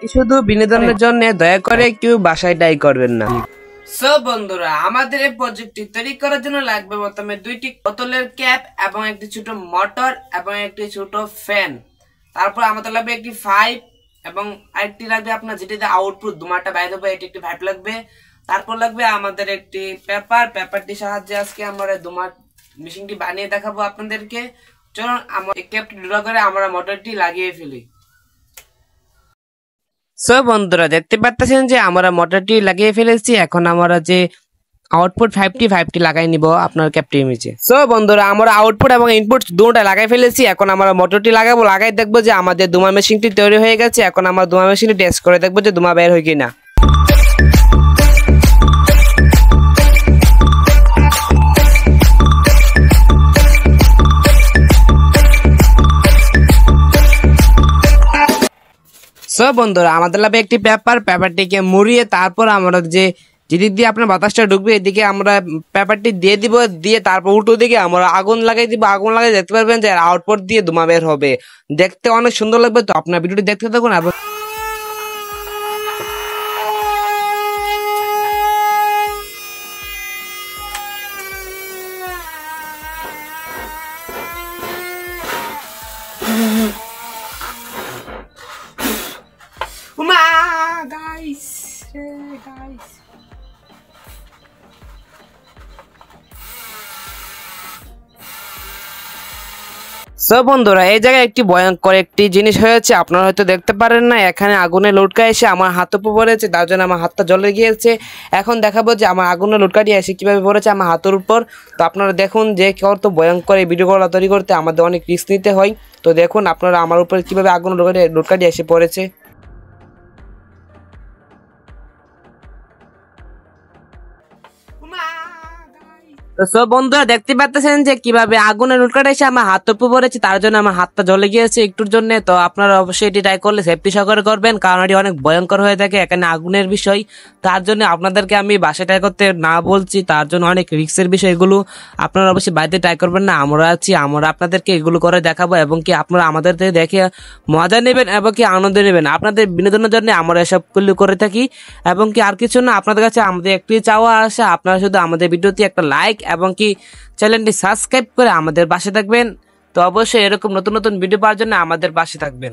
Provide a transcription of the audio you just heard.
শুধু বিনোদনের জন্য, দয়া করে কেউ বাসায় ট্রাই করবেন না। সো বন্ধুরা, আমাদের এই প্রজেক্টটি তৈরি করার জন্য লাগবে প্রথমে 2টি বোতলের ক্যাপ এবং একটি ছোট মোটর এবং একটি ছোট ফ্যান। তারপর আমাদের লাগবে একটি পাইপ এবং আরেকটি লাগবে আপনার যেটিতে আউটপুট ধোঁয়াটা বাইরে হবে, এটি একটি পাইপ লাগবে। তারপর লাগবে আমাদের একটি পেপারটির সাহায্যে আজকে আমরা ধোঁয়া মেশিনটি বানিয়ে দেখাবো আপনাদেরকে। চলুন আমরা ক্যাপটি ড্র করে আমরা মোটরটি লাগিয়ে ফেলি। সো বন্ধুরা, দেখতে পাচ্ছেন যে আমরা মোটরটি লাগিয়ে ফেলেছি। এখন আমরা যে আউটপুট 5টি লাগাই নিব আপনার ক্যাপটির নিচে। সো বন্ধুরা, আমরা আউটপুট এবং ইনপুট দুটোটা লাগাই ফেলেছি। এখন আমরা মোটরটি লাগাই দেখবো যে আমাদের ধোঁয়া মেশিনটি তৈরি হয়ে গেছে। এখন আমরা ধোঁয়া মেশিনটি টেস্ট করে দেখবো যে ধোঁয়া বের হয় কিনা। সো বন্ধুরা, আমাদের লাগবে একটি পেপারটিকে মুড়িয়ে তারপর আমরা যেদিক দিয়ে আপনার বাতাসটা ঢুকবে এদিকে আমরা পেপারটি দিয়ে দিব, দিয়ে তারপর উল্টো দিকে আমরা আগুন লাগাই দিব। আগুন লাগাই দেখতে পারবেন যে আউটপুট দিয়ে ধোঁয়া বের হবে, দেখতে অনেক সুন্দর লাগবে। তো আপনার ভিডিওটি দেখতে থাকুন। guys. সো বন্ধুরা, এই জায়গায় একটি ভয়ঙ্কর একটি জিনিস হয়েছে, আপনারা হয়তো দেখতে পারেন না। এখানে আগুনে লুটকা এসে আমার হাত উপর পড়েছে, তার জন্য আমার হাতটা জ্বলে গিয়েছে। এখন দেখাবো যে আমার আগুনে লুটকাটি এসে কিভাবে পড়েছে আমার হাতের উপর। তো আপনারা দেখুন যে কত ভয়ঙ্কর এই ভিডিওগুলো তৈরি করতে আমাদের অনেক রিস্ক নিতে হয়। তো দেখুন আপনারা আমার উপর কিভাবে আগুনে লুটকাটি এসে পড়েছে। তো বন্ধুরা, দেখতে পাচ্ছেন যে কিভাবে আগুনের উল্কাটা এসে আমার হাত উপর পড়েছে, তার জন্য আমার হাতটা জ্বলে গিয়েছে একটুর জন্য। তো আপনারা অবশ্যই এটি ট্রাই করলে সেফটি সহকারে করবেন, কারণ এটি অনেক ভয়ঙ্কর হয়ে থাকে। এখানে আগুনের বিষয়, তার জন্য আপনাদেরকে আমি বাসায় ট্রাই করতে না বলছি, তার জন্য অনেক রিস্কের বিষয় এগুলো। আপনারা অবশ্যই বাড়িতে ট্রাই করবেন না। আমরা আছি, আমরা আপনাদেরকে এগুলো করে দেখাবো এবং কি আপনারা আমাদের থেকে দেখে মজা নেবেন এবং কি আনন্দ নেবেন। আপনাদের বিনোদনের জন্য আমরা এসবগুলো করে থাকি এবং কি আর কিছু না। আপনাদের কাছে আমাদের একটি চাওয়া আসে, আপনারা শুধু আমাদের ভিডিওতে একটা লাইক এবং কি চ্যানেলটি সাবস্ক্রাইব করে আমাদের পাশে থাকবেন। তো অবশ্যই এরকম নতুন নতুন ভিডিও পাওয়ার জন্য আমাদের পাশে থাকবেন।